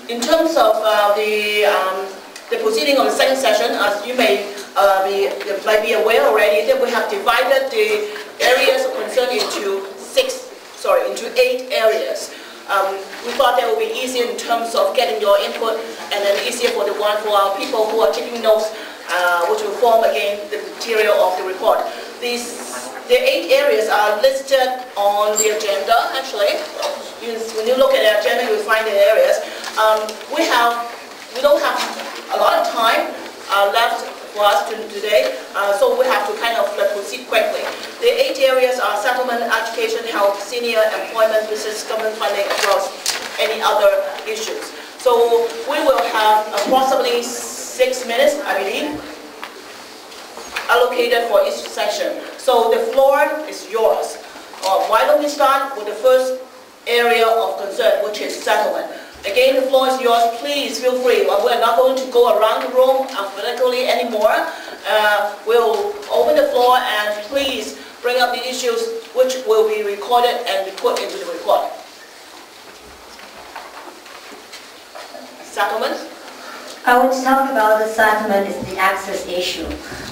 In terms of the proceeding of the second session, as you might be aware already, that we have divided the areas of concern into 8 areas. We thought that would be easier in terms of getting your input, and then easier for our people who are taking notes, which will form again the material of the report. The 8 areas are listed on the agenda. Actually, when you look at the agenda, you will find the areas. We don't have a lot of time left for us today, so we have to kind of proceed quickly. The 8 areas are settlement, education, health, senior employment, business, government funding, as well as any other issues. So we will have approximately 6 minutes, I believe, allocated for each section. So the floor is yours. Why don't we start with the first area of concern, which is settlement. Again, the floor is yours. Please feel free. We're not going to go around the room alphabetically anymore. We'll open the floor, and please bring up the issues which will be recorded and be put into the report. Settlement. I want to talk about the settlement is the access issue.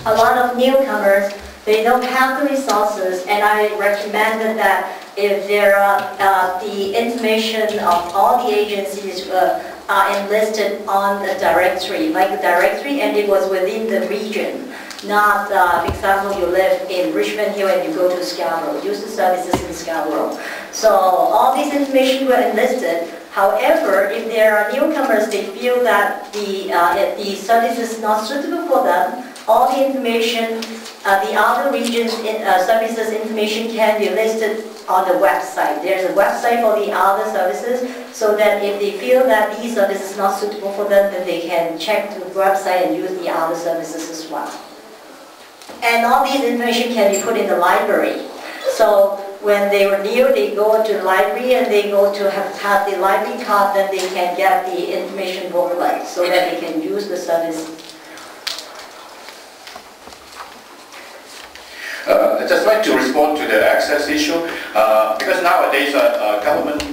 A lot of newcomers, they don't have the resources, and I recommended that if there are the information of all the agencies are enlisted on the directory, like the directory, and it was within the region. Not, for example, you live in Richmond Hill and you go to Scarborough, use the services in Scarborough. So all this information were enlisted. However, if there are newcomers, they feel that the service is not suitable for them, all the information, the other regions' services information can be listed on the website. There's a website for the other services, so that if they feel that these services is not suitable for them, then they can check the website and use the other services as well. And all these information can be put in the library. So when they were new, they go to the library and they go to have the library card, then they can get the information booklet so that they can use the service. I'd just like to respond to the access issue, because nowadays government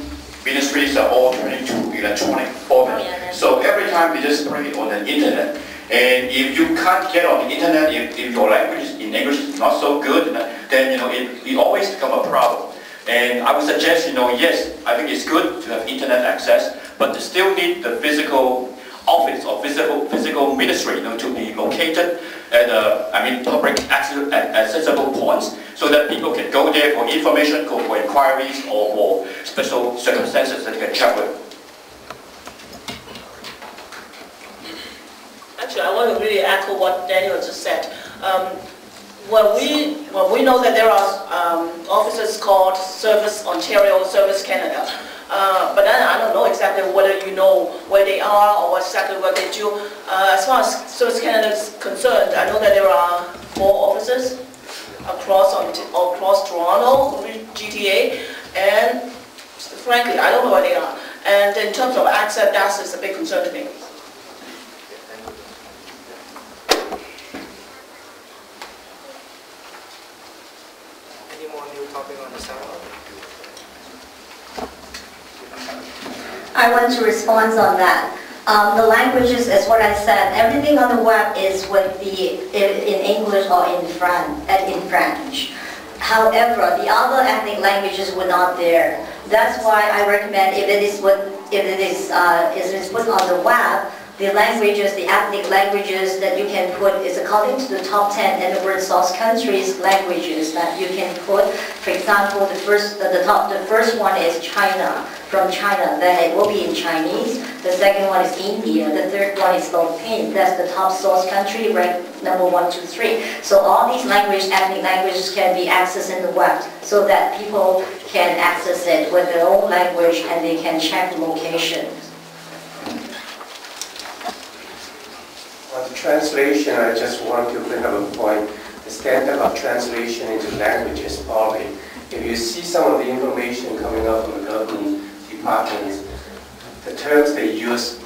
ministries are all turning to electronic format. So every time they just bring it on the internet. And if you can't get on the internet, if your language in English is not so good, then it always becomes a problem. And I would suggest, yes, I think it's good to have internet access, but they still need the physical office or physical ministry, to be located at public accessible points, so that people can go there for information, go for inquiries, or for special circumstances that they can check with. Actually, I want to really echo what Daniel just said. Well, we know that there are offices called Service Ontario, Service Canada, but then I don't know exactly whether you know where they are or exactly what they do. As far as Service Canada is concerned, I know that there are 4 offices across Toronto, GTA, and frankly, I don't know where they are. And in terms of access, that is a big concern to me. I want to respond on that. The languages is what I said. Everything on the web is with in English or in French. However, the other ethnic languages were not there. That's why I recommend if it is put on the web, the languages, the ethnic languages that you can put is according to the top 10 immigrant source countries languages that you can put. For example, the first one is China, from China, then it will be in Chinese. The second one is India. The third one is Philippines. That's the top source country, ranked number 1, 2, 3. So all these ethnic languages can be accessed in the web, so that people can access it with their own language and they can check the location. On the translation, I just want to bring up a point. The standard of translation into languages, probably, if you see some of the information coming up from the government departments, the terms they use,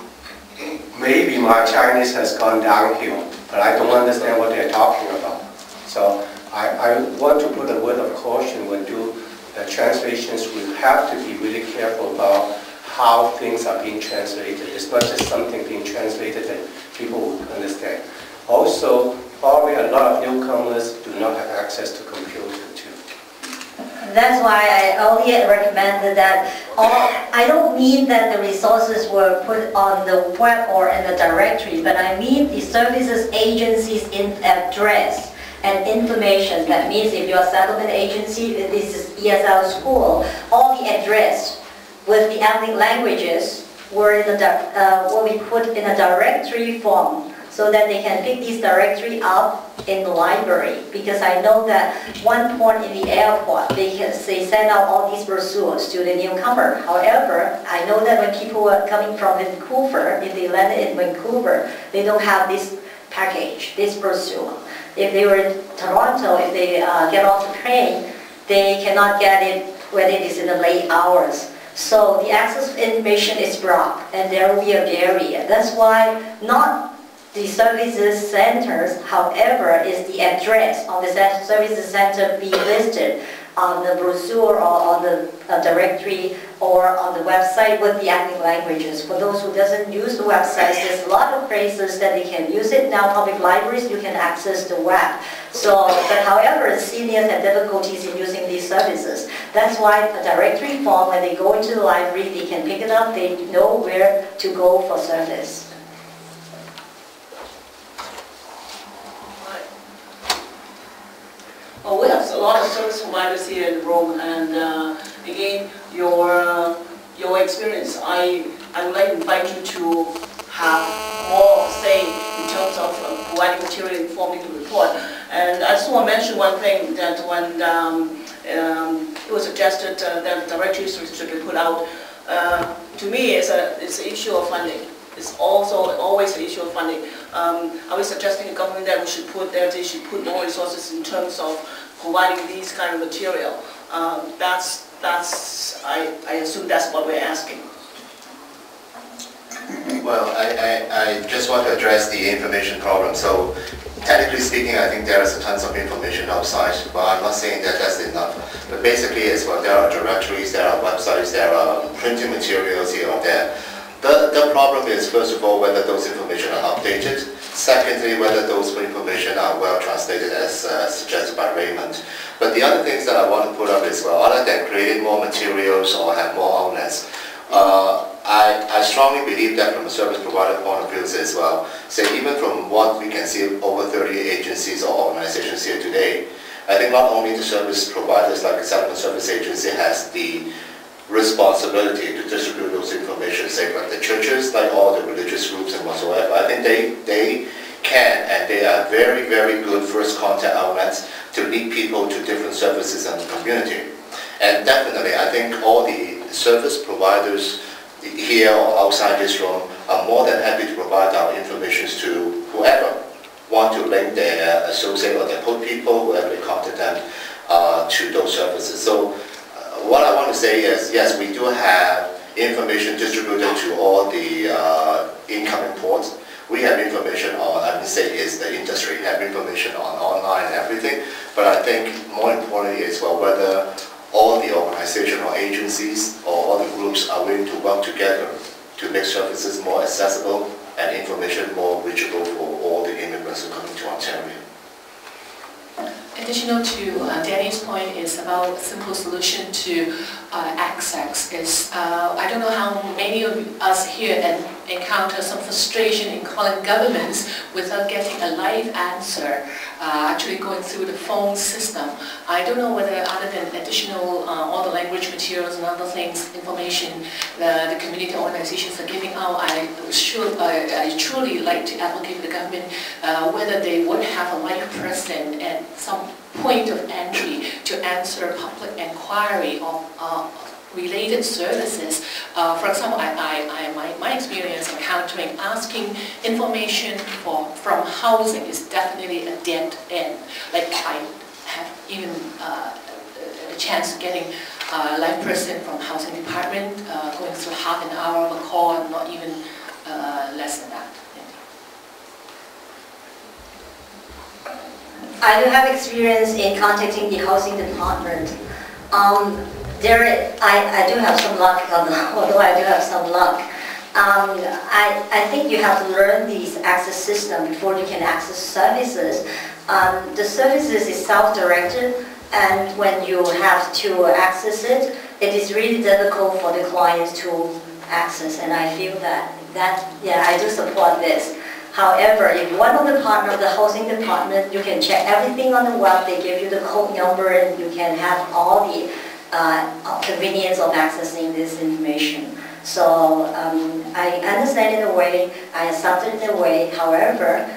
maybe my Chinese has gone downhill, but I don't understand what they're talking about. So I want to put a word of caution when do the translations. We have to be really careful about how things are being translated. It's not just something being translated that people would understand. Also, probably a lot of newcomers do not have access to computer too. That's why I only recommended that I don't mean that the resources were put on the web or in the directory, but I mean the services agencies in address and information. That means if you're a settlement agency, this is ESL school, all the address with the ethnic languages were in what we put in a directory form, so that they can pick this directory up in the library. Because I know that one point in the airport, they send out all these brochures to the newcomer. However, I know that when people are coming from Vancouver, if they landed in Vancouver, they don't have this package, this brochure. If they were in Toronto, if they get off the train, they cannot get it when it is in the late hours. So the access information is blocked, and there will be a barrier. That's why not the services centers, however, is the address of the services center be listed on the brochure or on the directory or on the website with the ethnic languages. For those who doesn't use the websites, there's a lot of places that they can use it. Now public libraries, you can access the web. So, but however, seniors have difficulties in using these services. That's why a directory form, when they go into the library, they can pick it up, they know where to go for service. Well, we have a lot of service providers here in Rome, and again, your experience, I would like to invite you to have more say in terms of providing material informing the report. And I just want to mention one thing, that when it was suggested that directories should be put out, to me it's an issue of funding. It's also always an issue of funding. I was suggesting the government that they should put more resources in terms of providing these kind of material. I assume that's what we're asking. Well, I just want to address the information problem. So, technically speaking, I think there is tons of information outside, but I'm not saying that that's enough. But basically, as well, there are directories, there are websites, there are printing materials here or there. The problem is, first of all, whether those information are updated. Secondly, whether those information are well translated as suggested by Raymond. But the other things that I want to put up is, well, other than creating more materials or have more outlets, I strongly believe that from a service provider point of view as well, so even from what we can see over 30 agencies or organizations here today, I think not only the service providers like the Settlement Service Agency has the responsibility to distribute those information, say like the churches, like all the religious groups and whatsoever. I think they can, and they are very, very good first contact outlets to lead people to different services in the community. And definitely, I think all the service providers here or outside this room are more than happy to provide our information to whoever want to link their associate or their put people, whoever they contact them, to those services. So what I want to say is, yes, we do have information distributed to all the incoming ports. We have information on, I would say, is the industry, have information on online and everything. But I think more importantly is, well, whether all the organization or agencies or all the groups are willing to work together to make services more accessible and information more reachable for all the immigrants who are coming to Ontario. Additional to Danny's point is about a simple solution to access. I don't know how many of us here encounter some frustration in calling governments without getting a live answer, actually going through the phone system. I don't know whether other than additional all the language materials and other things, information the community organizations are giving out, I truly like to advocate for the government whether they would have a live person at some point of entry to answer public inquiry of related services. For example, my experience encountering asking information from housing is definitely a dead end. Like I have even a chance of getting a live person from housing department going through half an hour of a call, and not even less than that. I do have experience in contacting the housing department. I do have some luck, although I do have some luck. I think you have to learn these access system before you can access services. The services is self-directed, and when you have to access it, it is really difficult for the clients to access, and I feel that yeah, I do support this. However, if one of the partner of the housing department, you can check everything on the web, they give you the code number, and you can have all the convenience of accessing this information. So I understand in a way, I accept it in a way. However,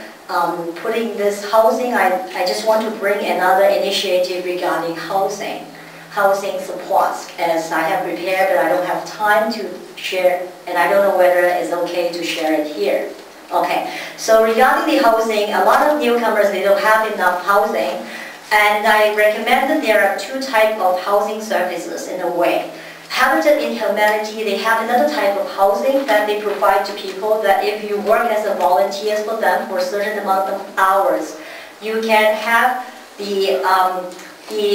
putting this housing, I just want to bring another initiative regarding housing supports, as I have prepared, but I don't have time to share, and I don't know whether it's okay to share it here. Okay, so regarding the housing, a lot of newcomers, they don't have enough housing, and I recommend that there are two types of housing services in a way. Habitat in Humanity, they have another type of housing that they provide to people, that if you work as a volunteer for them for a certain amount of hours, you can have the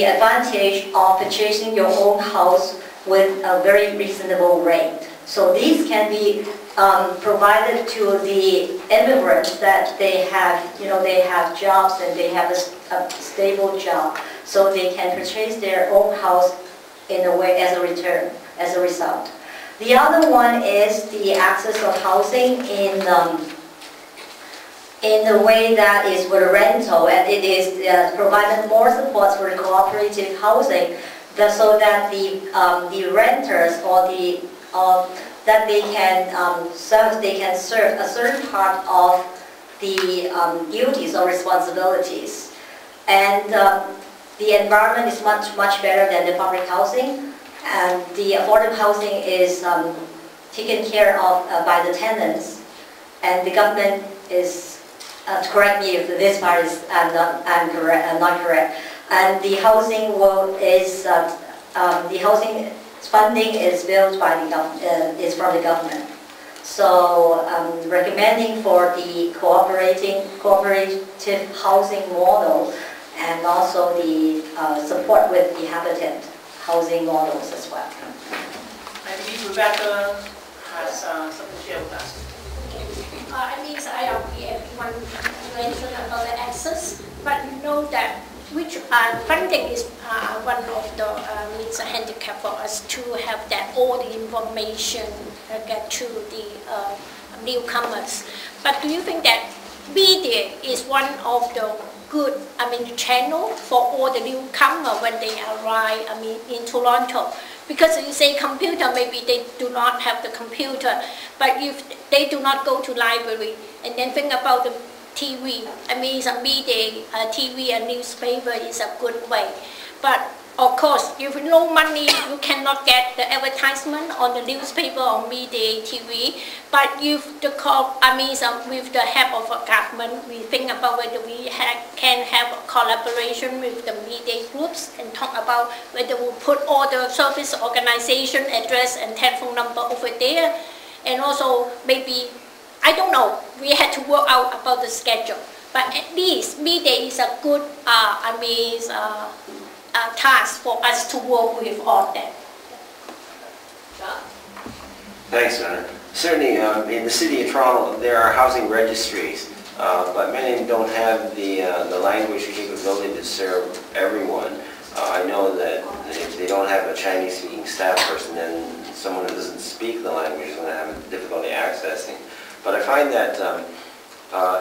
advantage of purchasing your own house with a very reasonable rate. So these can be provided to the immigrants that they have, they have jobs and they have a stable job, so they can purchase their own house in a way as a return, as a result. The other one is the access of housing in the way that is with rental, and it is provided more supports for cooperative housing, so that the renters or that they can serve a certain part of the duties or responsibilities, and the environment is much better than the public housing, and the affordable housing is taken care of by the tenants, and the government is. Correct me if this part is not correct. And the housing the housing funding is built by the is from the government. So recommending for the cooperative housing model, and also the support with the habitat housing models as well. I believe Rebecca has something to share with us. I mean, I agree everyone mentioned about the access, but you know that which funding is one of the means a handicap for us to have that all the information get to the newcomers. But do you think that media is one of the good, channel for all the newcomers when they arrive, in Toronto? Because you say computer, maybe they do not have the computer, but if they do not go to library, and then think about the TV, some media, TV and newspaper is a good way. But of course, if no money, you cannot get the advertisement on the newspaper or media, TV. But if the with the help of a government, we think about whether we can have a collaboration with the media groups and talk about whether we put all the service organization address and telephone number over there. And also maybe, I don't know, we had to work out about the schedule. But at least media is a good, task for us to work with all that. Thanks, Senator. Certainly, in the city of Toronto, there are housing registries, but many of them don't have the language capability to serve everyone. I know that if they don't have a Chinese-speaking staff person, then someone who doesn't speak the language is going to have difficulty accessing. But I find that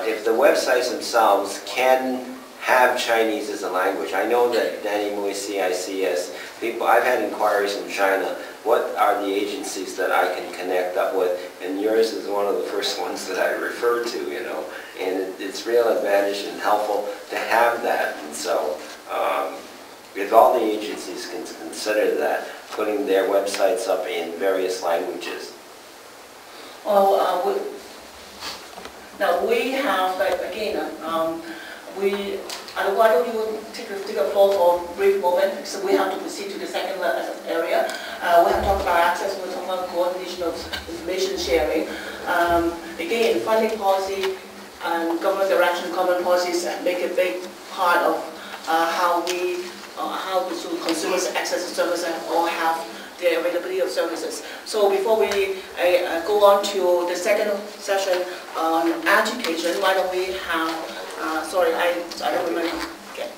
if the websites themselves can have Chinese as a language. I know that Danny Mui, CICS, people, I've had inquiries from China, what are the agencies that I can connect up with? And yours is one of the first ones that I refer to, and it's real advantage and helpful to have that. And so if all the agencies can consider that, putting their websites up in various languages. Well, now we have, why don't you take a floor for a brief moment, so we have to proceed to the second area. We have talked about access, we talked about coordination of information sharing. Again, funding policy and government direction, common policies make a big part of how we how to consumers access the services or have the availability of services. So before we go on to the second session on education, why don't we have, sorry, I don't remember. Okay.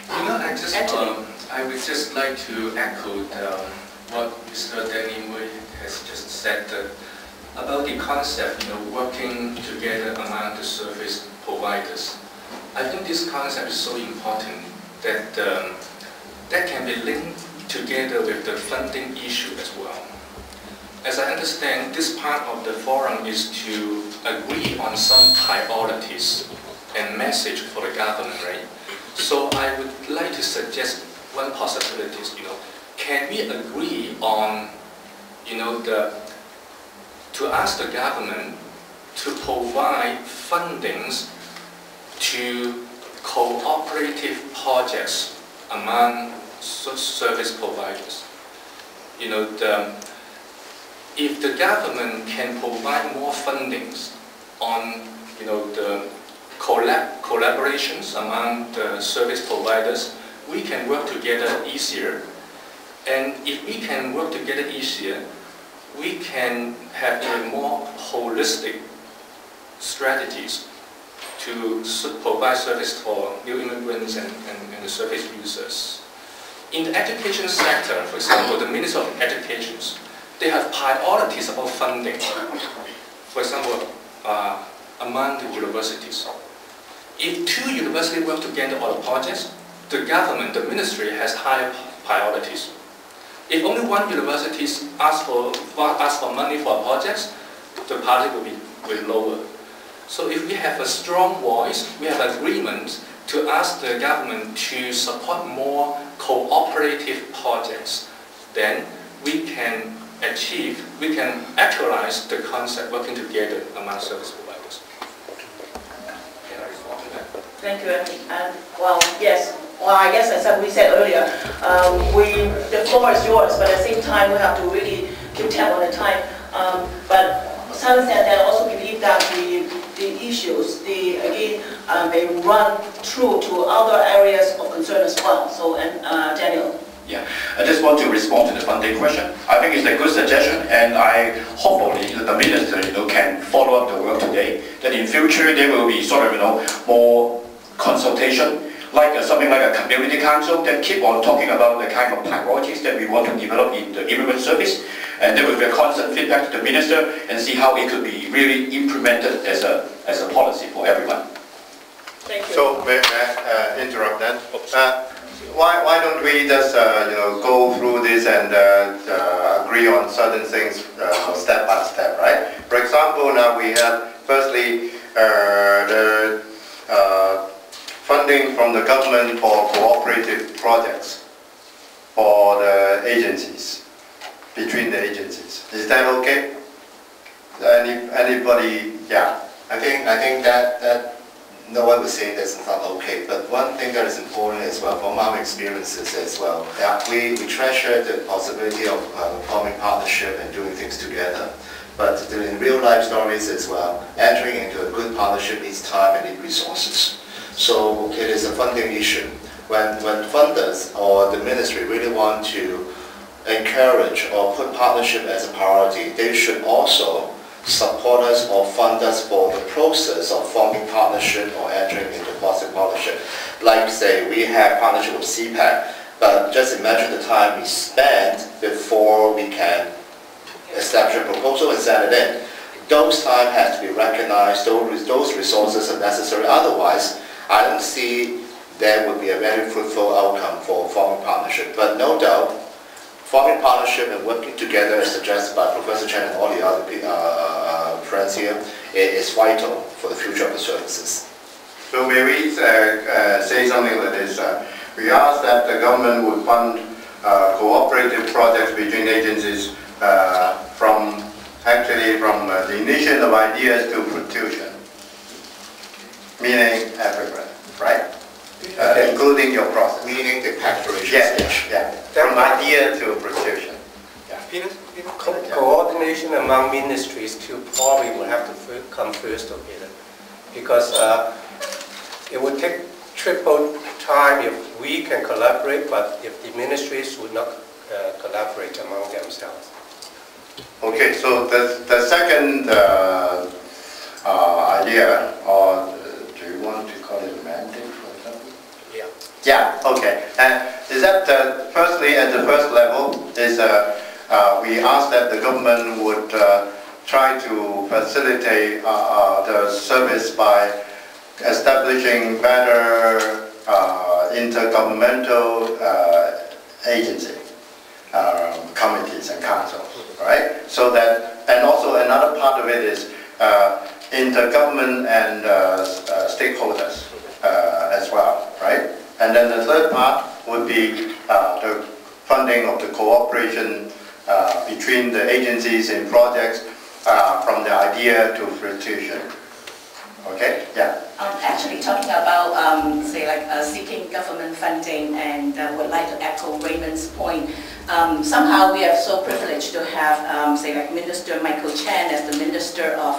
I would just like to echo what Mr. Danny Mui has just said about the concept, working together among the service providers. I think this concept is so important that that can be linked together with the funding issue as well. As I understand, this part of the forum is to agree on some priorities and message for the government, right? So I would like to suggest one possibility is, can we agree on, to ask the government to provide fundings to cooperative projects among service providers. If the government can provide more fundings on, the collaborations among the service providers, we can work together easier. And if we can work together easier, we can have a more holistic strategies to provide service for new immigrants and the service users. In the education sector, for example, the Ministry of Education, they have priorities about funding. For example, among the universities. If two universities work together on projects, the government, the ministry has higher priorities. If only one university asks for money for projects, the priority will be lower. So if we have a strong voice, we have agreement to ask the government to support more cooperative projects, then we can actualize the concept working together among service providers. Can I respond to that? Thank you, Andy. Well, yes. Well, I guess as we said earlier, the floor is yours, but at the same time we have to really keep tab on the time. But Simon said that I also believe that the issues, again, may run through to other areas of concern as well. So, and Daniel. Yeah, I just want to respond to the funding question. I think it's a good suggestion, and I hopefully the minister, can follow up the work today. That in future there will be sort of, more consultation, like something like a community council that keep on talking about the kind of priorities that we want to develop in the immigrant service, and there will be a constant feedback to the minister and see how it could be really implemented as a policy for everyone. Thank you. So may I interrupt then? Why don't we just go through this and agree on certain things step by step, right? For example, now we have firstly the funding from the government for cooperative projects for the agencies, between the agencies. Is that okay? Anybody? Yeah. I think that no one would say that's not okay, but one thing that is important as well, from our experiences as well, we treasure the possibility of forming partnership and doing things together. But in real life stories as well, entering into a good partnership needs time and needs resources. So it is a funding issue. When funders or the ministry really want to encourage or put partnership as a priority, they should also support us or fund us for the process of forming partnership or entering into positive partnership. Like say we have partnership with CPAC, but just imagine the time we spend before we can establish a proposal and send it in. Those time has to be recognized, those resources are necessary, otherwise I don't see there would be a very fruitful outcome for forming partnership. But no doubt, forming partnership and working together as suggested by Professor Chen and all the other friends here is vital for the future of the services. So may we say something like this? We ask that the government would fund cooperative projects between agencies from the initiation of ideas to fruition, meaning everywhere, right? Including your process. Meaning the pastoration stage. Yeah. From idea to fruition. Yeah. Coordination among ministries too probably will have to come first together, because it would take triple time if we can collaborate, but if the ministries would not collaborate among themselves. Okay, so the second idea, or do you want to call it a mandate, for example? Yeah. Yeah, okay. Is that firstly, at the first level, is we ask that the government would try to facilitate the service by establishing better intergovernmental agency, committees and councils, right? So that, and also another part of it is intergovernment and stakeholders as well, right? And then the third part would be the funding of the cooperation between the agencies in projects from the idea to fruition. Okay? Yeah. Actually, talking about, say, like seeking government funding, and would like to echo Raymond's point. Somehow we are so privileged to have, say, like Minister Michael Chan as the Minister of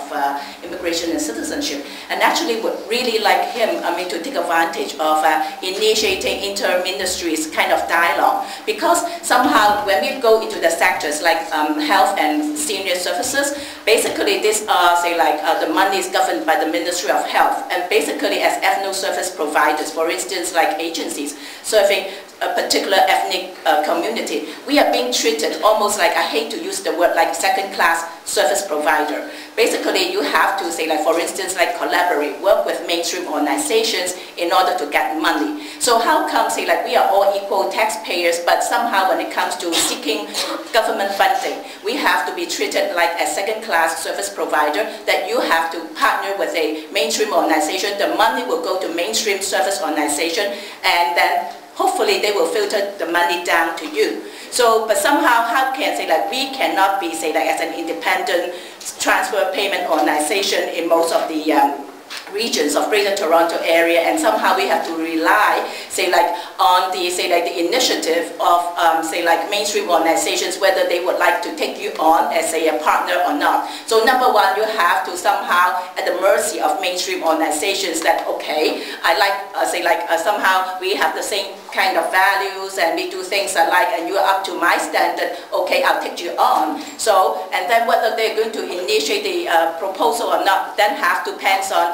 Immigration and Citizenship, and actually would really like him, to take advantage of initiating inter-ministries kind of dialogue, because somehow when we go into the sectors like health and senior services, basically these are, say, like the money is governed by the Ministry of Health, and basically as ethno service providers, for instance, like agencies serving a particular ethnic community, we are being treated almost like, I hate to use the word, like second-class service provider. Basically, you have to say, like, for instance, like collaborate, work with mainstream organizations in order to get money. So how come, say, like we are all equal taxpayers, but somehow when it comes to seeking government funding, we have to be treated like a second-class service provider, that you have to partner with a mainstream organization, the money will go to mainstream service organization, and then hopefully they will filter the money down to you. So, but somehow, how can, say, like we cannot be, say, like as an independent transfer payment organization in most of the regions of Greater Toronto area, and somehow we have to rely, say, like on the, say, like the initiative of, say, like mainstream organizations, whether they would like to take you on as a partner or not. So number one, you have to somehow at the mercy of mainstream organizations that, okay, I like, say, like somehow we have the same kind of values and we do things alike, and you are up to my standard, okay, I'll take you on. So, and then whether they're going to initiate the proposal or not, then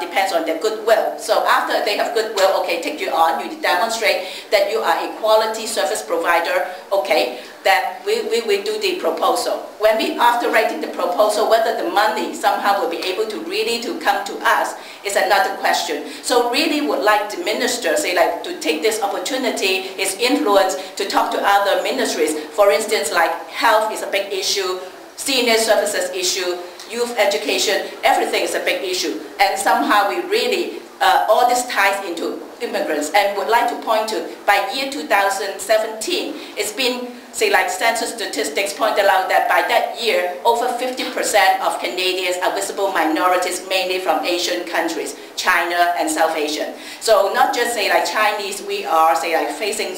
depends on their goodwill. So after they have goodwill, okay, take you on, you demonstrate that you are a quality service provider, okay, then we do the proposal. When we, after writing the proposal, whether the money somehow will be able to really to come to us is another question. So really would like the minister, say, like to take this opportunity, his influence, to talk to other ministries. For instance, like health is a big issue, senior services issue, youth education, everything is a big issue. And somehow we really, all this ties into immigrants, and would like to point to, by year 2017, it's been, say, like census statistics pointed out that by that year, over 50% of Canadians are visible minorities, mainly from Asian countries, China and South Asian. So not just, say, like Chinese, we are, say, like facing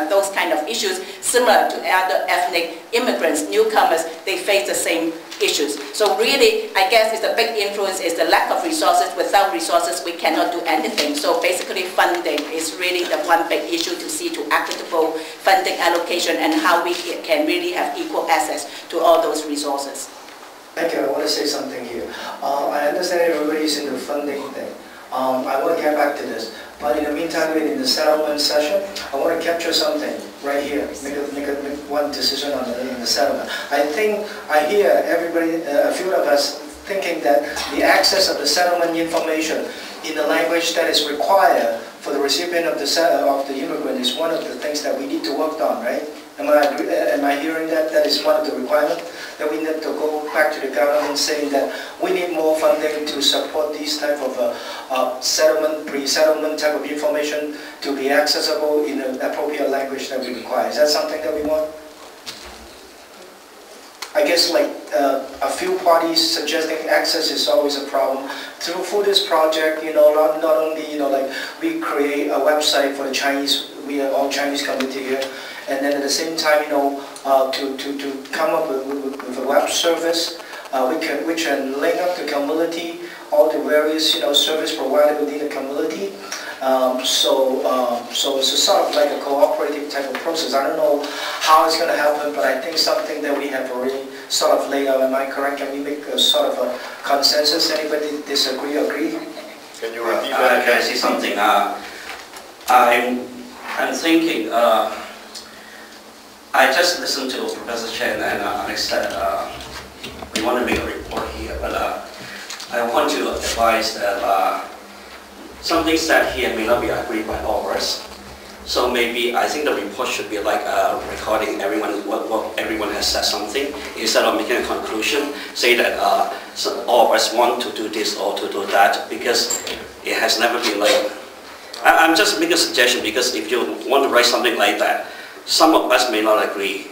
those kind of issues similar to other ethnic immigrants, newcomers, they face the same issues. So really, I guess it's a big influence is the lack of resources. Without resources, we cannot do anything. So basically, funding is really the one big issue to see to equitable funding allocation and how we can really have equal access to all those resources. Thank you. I want to say something here. I understand everybody's in the funding thing. I want to get back to this. But in the meantime, in the settlement session, I want to capture something right here. Make one decision on the settlement. I think I hear everybody, a few of us, thinking that the access of the settlement information in the language that is required for the recipient of the immigrant is one of the things that we need to work on, right? Am I hearing that that is one of the requirements? That we need to go back to the government saying that we need more funding to support these type of settlement, pre-settlement type of information to be accessible in an appropriate language that we require. Is that something that we want? I guess like a few parties suggesting access is always a problem. Through this project, not only, like we create a website for the Chinese, we are all Chinese community here, and then at the same time, to come up with a web service, we can link up the community, all the various, service provided within the community, So it's a sort of like a cooperative type of process. I don't know how it's going to happen, but I think something that we have already sort of laid out. Am I correct? Can we make a sort of a consensus? Anybody disagree or agree? Can you repeat that? Can I say something? I'm thinking, I just listened to Professor Chen and Alex said we want to make a report here, but I want to advise that something said here may not be agreed by all of us. So maybe I think the report should be like recording everyone what everyone has said something instead of making a conclusion. Say that all of us want to do this or to do that because it has never been like. I'm just making a suggestion because if you want to write something like that, some of us may not agree.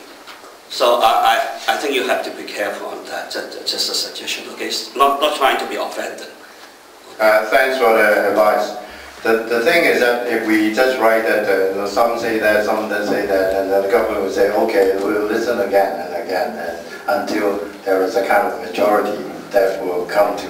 So I think you have to be careful on that. Just a suggestion, okay? Not trying to be offended. Thanks for the advice. The thing is that if we just write that some say that, some that say that, and then the government will say, okay, we'll listen again and again until there is a kind of majority that will come to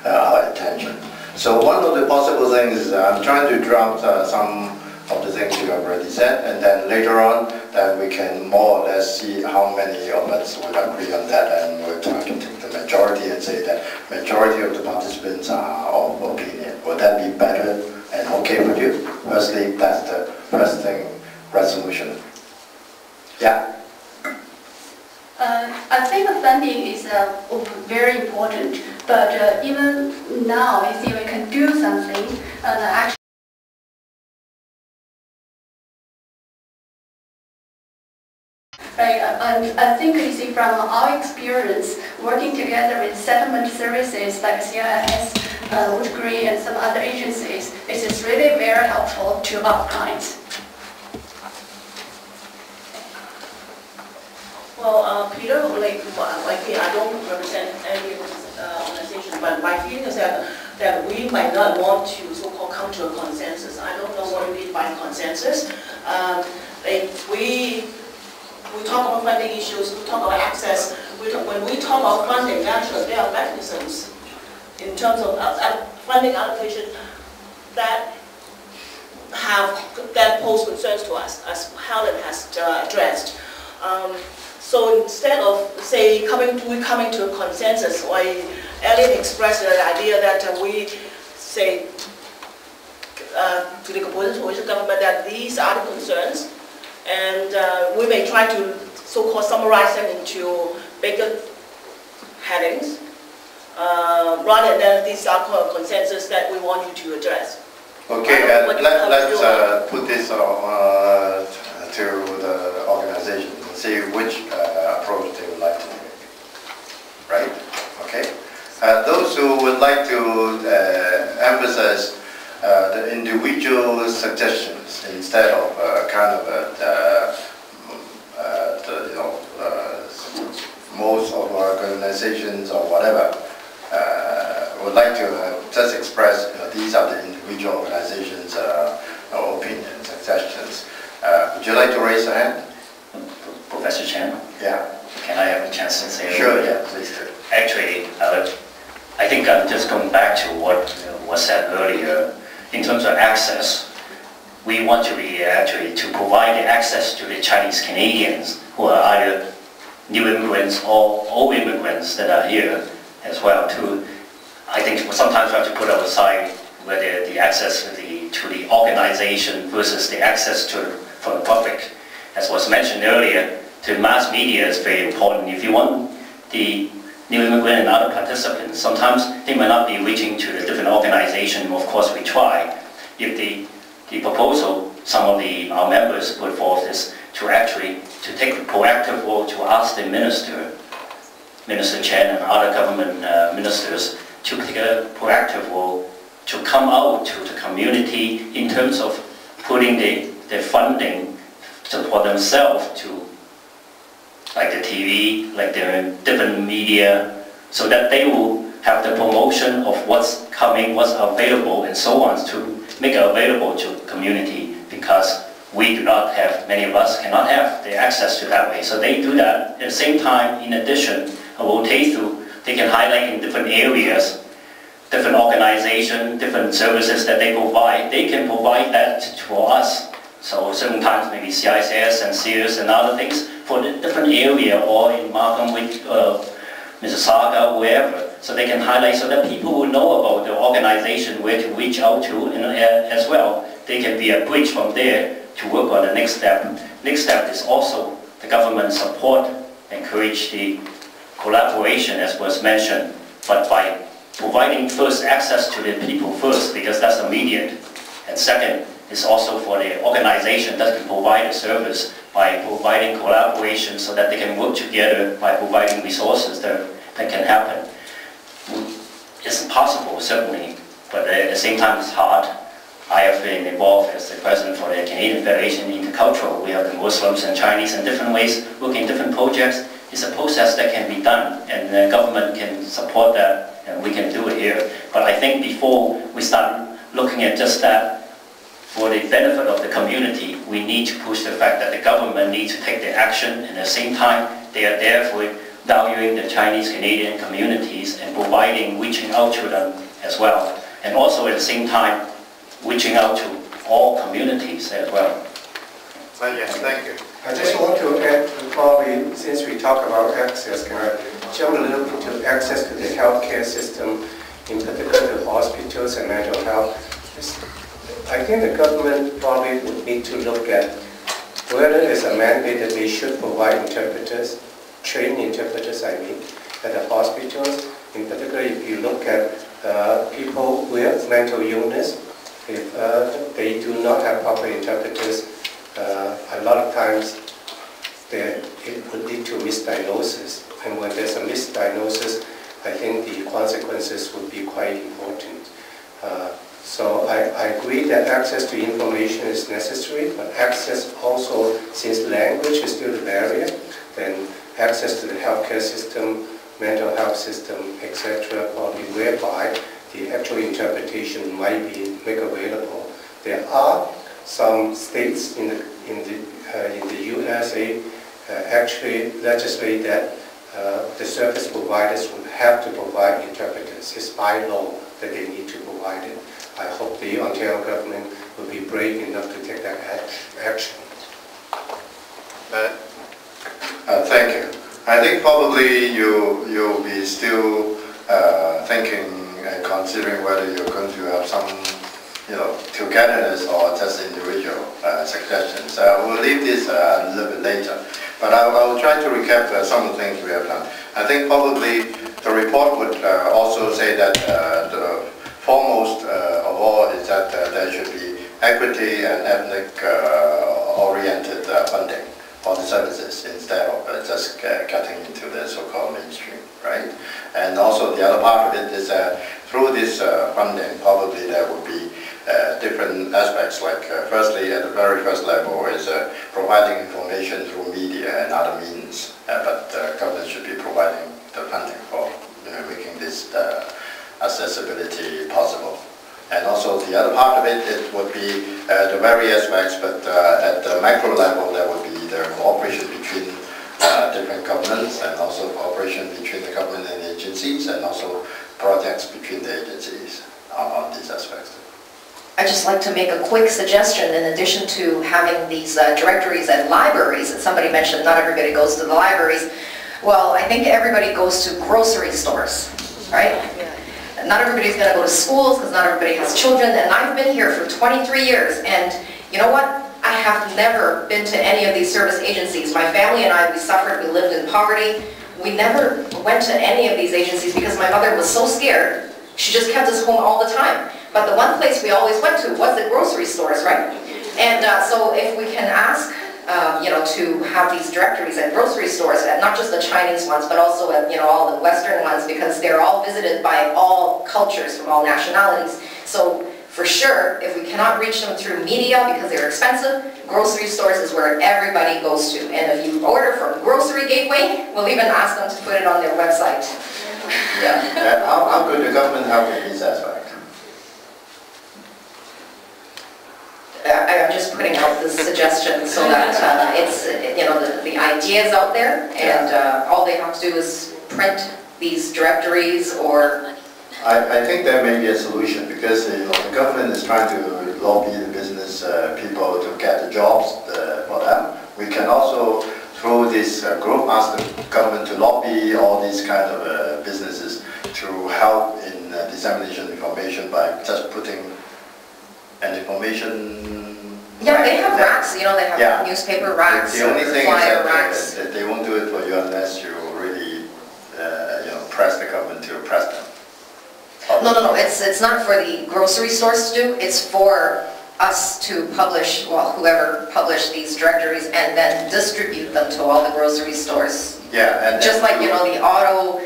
our attention. So one of the possible things is I'm trying to draft some of the things you have already said, and then later on, then we can more or less see how many of us would agree on that, and we'll try to take the majority and say that majority of the participants are of opinion. Would that be better and okay with you? Firstly, that's the first thing, resolution. Yeah? I think funding is very important, but even now, I think we can do something. Actually, I think you see from our experience working together with settlement services like CIS, Wood Green, and some other agencies, it is really very helpful to our clients. Well, Peter, like me, I don't represent any organization, but my feeling is that we might not want to so-called come to a consensus. I don't know what you mean by consensus. We talk about funding issues, we talk about access. When we talk about funding, naturally there are mechanisms in terms of funding allocation that pose concerns to us, as Helen has addressed. So instead of, say, coming to a consensus, or Ellen expressed the idea that we say to the opposition government that these are the concerns, and we may try to so-called summarize them into bigger headings, rather than these are called consensus that we want you to address. Okay, let's put this to the organization and see which approach they would like to take. Right? Okay. Those who would like to emphasize the individual suggestions instead of kind of most of our organizations or whatever, would like to just express these are the individual organizations' opinions, suggestions. Would you like to raise a hand? Professor Chen? Yeah. Can I have a chance to say? Sure, yeah, please do. Actually, I think I'm just going back to what was said earlier. In terms of access, we want to be actually to provide the access to the Chinese Canadians who are either new immigrants or old immigrants that are here as well. I think sometimes we have to put aside whether the access to the organization versus the access from the public. As was mentioned earlier, the mass media is very important. If you want the new immigrant and other participants, sometimes they might not be reaching to the different organization. Of course, we try. If the proposal some of our members put forth is to take a proactive role to ask the Minister Chen and other government ministers to take a proactive role to come out to the community in terms of putting the funding for themselves to, like the TV, like their different media, so that they will have the promotion of what's coming, what's available, and so on, to make it available to the community, because we do not have, many of us cannot have the access to that way. So they do that. At the same time, in addition, they can highlight in different areas different organization, different services that they can provide that for us. So sometimes maybe CICS and Sears and other things for the different area, or in Markham with Mississauga, wherever. So they can highlight so that people will know about the organization, where to reach out to, and as well, they can be a bridge from there to work on the next step. Next step is also the government support, encourage the collaboration as was mentioned, but by providing first access to the people first, because that's immediate. And second is also for the organization that can provide a service by providing collaboration so that they can work together by providing resources that can happen. It's possible, certainly, but at the same time it's hard. I have been involved as the president for the Canadian Federation Intercultural. We have the Muslims and Chinese in different ways, working different projects. It's a process that can be done, and the government can support that, and we can do it here. But I think before we start looking at just that, for the benefit of the community, we need to push the fact that the government needs to take the action, and at the same time, they are there for valuing the Chinese Canadian communities and providing, reaching out to them as well. And also at the same time, reaching out to all communities as well. Yes, thank you. I just want to add, probably, since we talk about access, can I jump a little into access to the healthcare system, in particular the hospitals and mental health? I think the government probably would need to look at whether there's a mandate that they should provide interpreters, trained interpreters, I mean, at the hospitals. In particular, if you look at people with mental illness, if they do not have proper interpreters, a lot of times it would lead to misdiagnosis. And when there's a misdiagnosis, I think the consequences would be quite important. So I agree that access to information is necessary, but access also, since language is still the barrier, then access to the healthcare system, mental health system, etc., probably whereby the actual interpretation might be made available. There are some states in the USA actually legislate that the service providers would have to provide interpreters. It's by law that they need to provide it. I hope the Ontario government will be brave enough to take that action. Thank you. I think probably you'll be still thinking and considering whether you're going to have some, togetherness or just individual suggestions. We'll leave this a little bit later, but I will try to recap some of the things we have done. I think probably the report would also say that the foremost of all is that there should be equity and ethnic oriented funding for the services instead of just getting into the so-called mainstream, right? And also the other part of it is through this funding, probably there would be different aspects, like firstly, at the very first level is providing information through media and other means, but government should be providing the funding for making this accessibility possible. And also the other part of it would be the various aspects, but at the macro level there would be the cooperation between different governments, and also cooperation between the government and agencies, and also projects between the agencies on these aspects. I'd just like to make a quick suggestion in addition to having these directories at libraries, and somebody mentioned not everybody goes to the libraries. Well, I think everybody goes to grocery stores, right? Not everybody's going to go to schools because not everybody has children, and I've been here for 23 years, and you know what? I have never been to any of these service agencies. My family and I, we suffered, we lived in poverty. We never went to any of these agencies because my mother was so scared. She just kept us home all the time. But the one place we always went to was the grocery stores, right? And so if we can ask, to have these directories at grocery stores, not just the Chinese ones, but also at, all the Western ones, because they're all visited by all cultures from all nationalities. So for sure, if we cannot reach them through media because they're expensive, grocery stores is where everybody goes to. And if you order from Grocery Gateway, we'll even ask them to put it on their website. Yeah. How could the government help in this aspect? I'm just putting out this suggestion so that it's, the idea is out there, and all they have to do is print these directories or I think there may be a solution because the government is trying to lobby the business people to get the jobs for them. We can also, through this group, ask the government to lobby all these kind of businesses to help in dissemination information by just putting an information. Yeah, they have racks, they have newspaper racks, the only thing flyer is racks. that they won't do it for you unless you really, press the government to press them. No, it's not for the grocery stores to do, it's for us to publish, well, whoever published these directories and then distribute them to all the grocery stores. Yeah, and just like, the auto,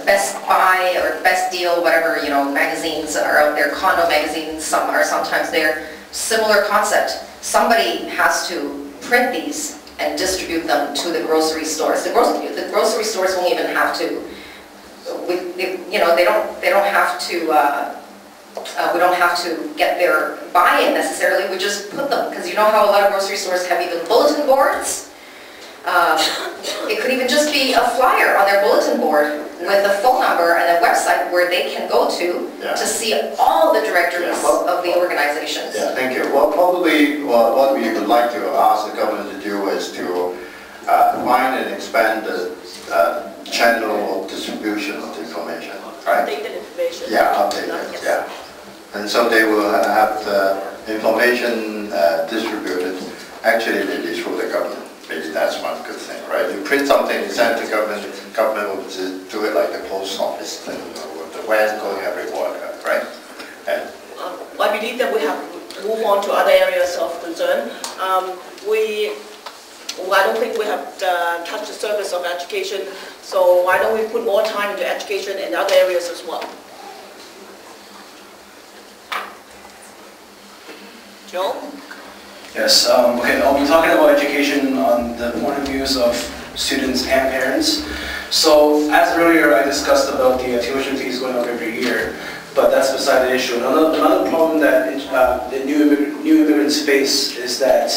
Best Buy or Best Deal, whatever, magazines are out there, condo magazines, some are sometimes there. Similar concept. Somebody has to print these and distribute them to the grocery stores. The grocery stores won't even have to, they don't have to, we don't have to get their buy-in necessarily, we just put them, because you know how a lot of grocery stores have even bulletin boards? It could even just be a flyer on their bulletin board with a phone number and a website where they can go to see all the directories of the organizations. Yeah, thank you. Well, probably what we would like to ask the government to do is to find and expand the channel of distribution of the information, right? Updated information. Yeah, updated, yeah. And so they will have the information distributed, actually maybe through the government. Maybe that's one good thing, right? You print something, you send to government will do it like the post office thing, with the wires going everywhere, right? And I believe that we have moved on to other areas of concern. I don't think we have touched the surface of education, so why don't we put more time into education in other areas as well? Joe? Yes, okay, I'll be talking about education on the point of views of students and parents. So, as earlier I discussed about the tuition fees going up every year, but that's beside the issue. Another problem that the new immigrants face is that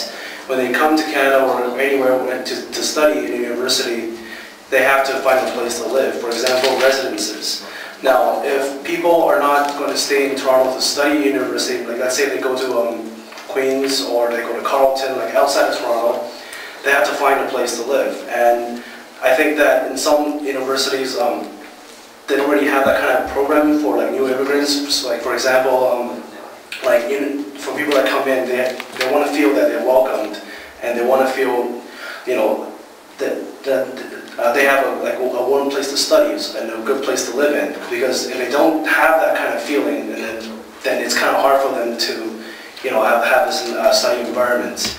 when they come to Canada or anywhere to study in a university, they have to find a place to live. For example, residences. Now, if people are not going to stay in Toronto to study at university, like let's say they go to Queens or they go to Carleton, like outside of Toronto, they have to find a place to live. And I think that in some universities, they don't really have that kind of program for like new immigrants. So, like for example, for people that come in, they want to feel that they're welcomed, and they want to feel, that they have a warm place to study and a good place to live in. Because if they don't have that kind of feeling, then it's kind of hard for them to have this study environment.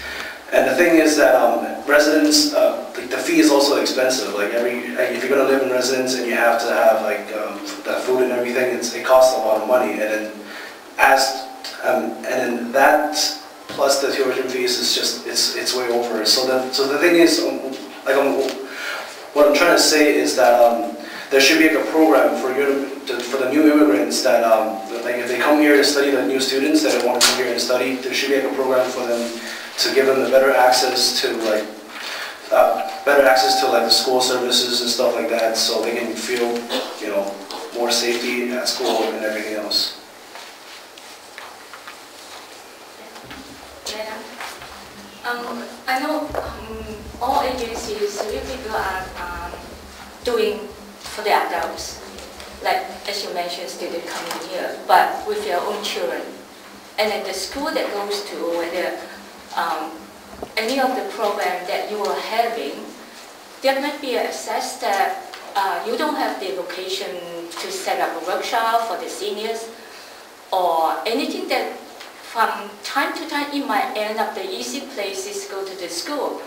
And the thing is that residents, the fee is also expensive. Like if you're going to live in residence and you have to have that food and everything, it costs a lot of money. And then that plus the tuition fees is just it's way over. So the thing is, what I'm trying to say is that there should be a program for the new immigrants that if they come here to study, the new students that want to come here and study, there should be a program for them to give them the better access to the school services and stuff like that, so they can feel more safety at school and everything else. I know all agencies really are doing for the adults, like as you mentioned, students coming here, but with their own children. And then the school that goes to, whether any of the program that you are having, there might be an access that you don't have the location to set up a workshop for the seniors, or anything that from time to time it might end up the easy places to go to the school.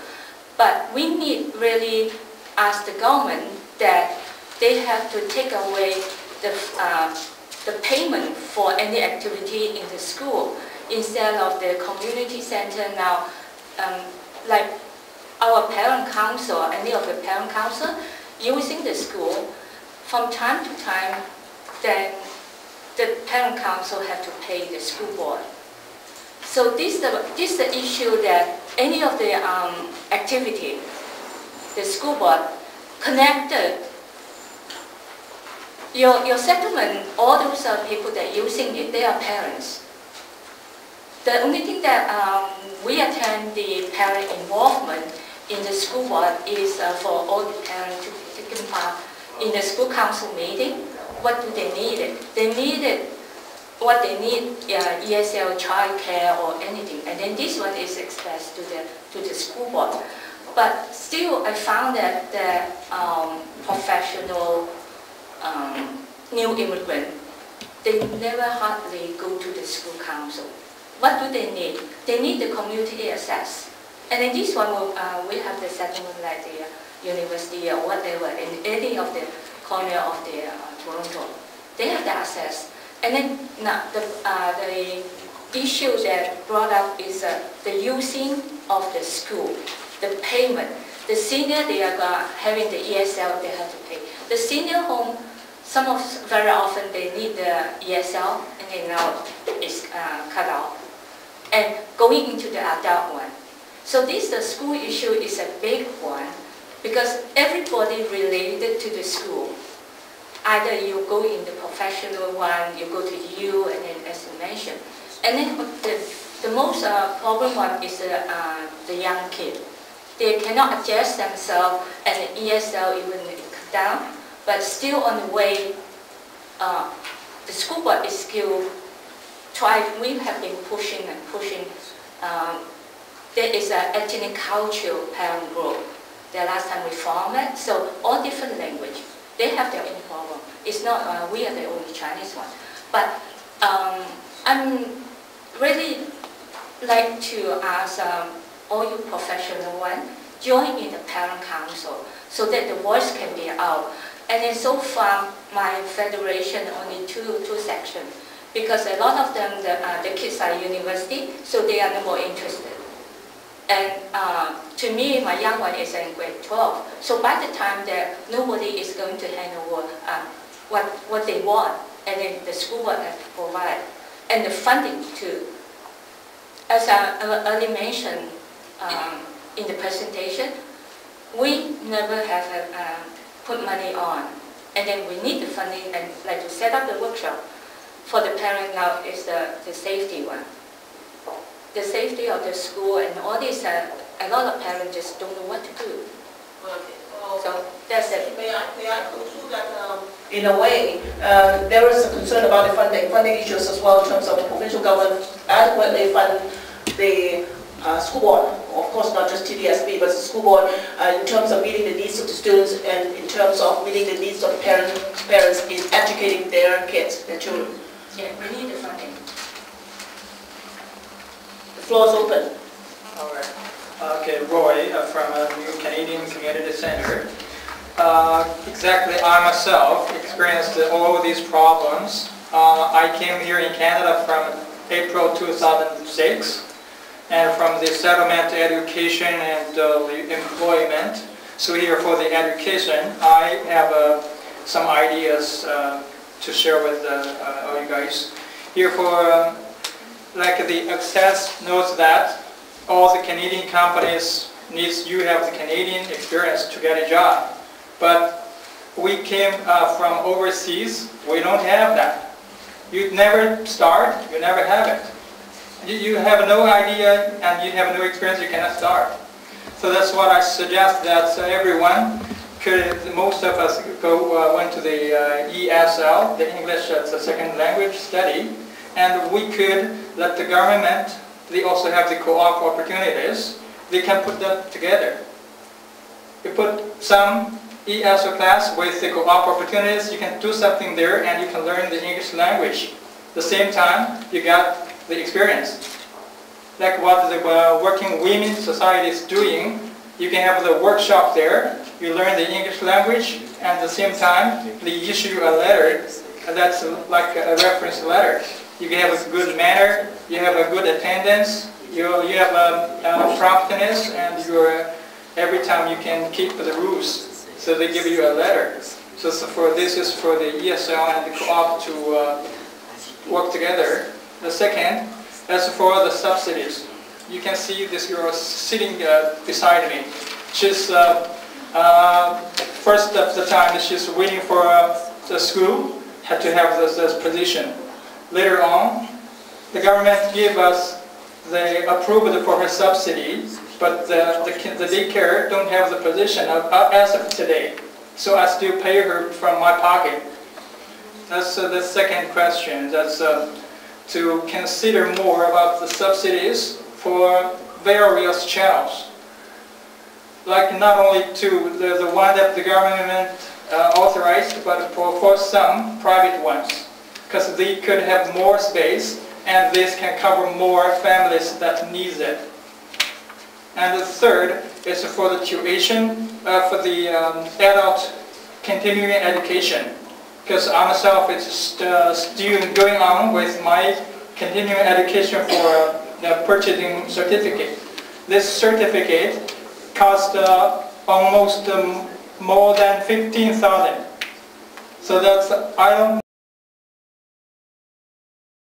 But we need really ask the government that they have to take away the payment for any activity in the school instead of the community center now. Like our parent council, any of the parent council using the school, from time to time, then the parent council have to pay the school board. So this is the issue that any of the activity, the school board connected your settlement, all those people that are using it, they are parents. The only thing that we attend the parent involvement in the school board is for all the parents to be taken part in the school council meeting. What do they need? They need what they need, ESL, child care or anything, and then this one is expressed to the school board. But still, I found that the professional new immigrant, they never hardly go to the school council. What do they need? They need the community access. And in this one, we have the settlement like the university or whatever, in any of the corner of the Toronto. They have the access. And then now the issue that brought up is the using of the school, the payment. The senior, they are having the ESL, they have to pay. The senior home, very often they need the ESL, and then now it's cut off. And going into the adult one. So this the school issue is a big one because everybody related to the school. Either you go in the professional one, you go to U, and then as you mentioned. And then the most problem one is the young kid. They cannot adjust themselves and the ESL even cut down, but still on the way, the school board is still we have been pushing and pushing. There is an ethnic cultural parent group. The last time we formed it, so all different language. They have their own problem. It's not we are the only Chinese one. But I'm really like to ask all you professional one, join in the parent council so that the voice can be out. And then so far, my federation only two sections because a lot of them, the kids are university, so they are no more interested. And to me, my young one is in grade 12. So by the time that nobody is going to hand over what they want, and then the school board has to provide, and the funding too. As I earlier mentioned in the presentation, we never have put money on, and then we need the funding and like to set up the workshop for the parent now is the safety one. The safety of the school and all this, a lot of parents just don't know what to do. Okay. So that's it. May I conclude that in a way, there is a concern about the funding issues as well in terms of the provincial government adequately fund the school board, of course not just TDSB, but the school board in terms of meeting the needs of the students and in terms of meeting the needs of the parents in educating their kids, their children. Yeah, we need the funding. The floor is open. All right. Okay, Roy from New Canadian Community Center. Exactly, I myself experienced all these problems. I came here in Canada from April 2006, and from the settlement to education and the employment. So here for the education, I have some ideas to share with all you guys. Here for like the access knows that all the Canadian companies needs you have the Canadian experience to get a job. But we came from overseas, we don't have that. You never start, you never have it. You have no idea and you have no experience, you cannot start. So that's what I suggest that everyone could, most of us went to the ESL, the English as a second language study, and we could let the government, they also have the co-op opportunities, they can put that together. You put some ESL class with the co-op opportunities, you can do something there and you can learn the English language. At the same time, you got the experience. Like what the Working Women Society is doing, you can have the workshop there, you learn the English language, and at the same time, they issue a letter, that's like a reference letter. You can have a good manner, you have a good attendance, you have a promptness, and every time you can keep the rules. So they give you a letter. So this is for the ESL and the co-op to work together. The second, as for the subsidies, you can see this girl sitting beside me. She's first of the time she's waiting for the school had to have this position. Later on, the government gave us, they approved for her subsidy, but the daycare don't have the position as of today. So I still pay her from my pocket. That's the second question. That's to consider more about the subsidies for various channels. Like not only to the one that the government authorized, but for some private ones. Because they could have more space and this can cover more families that need it. And the third is for the tuition, for the adult continuing education. Because I myself is a student going on with my continuing education for the purchasing certificate. This certificate cost almost more than 15,000. So that's, I don't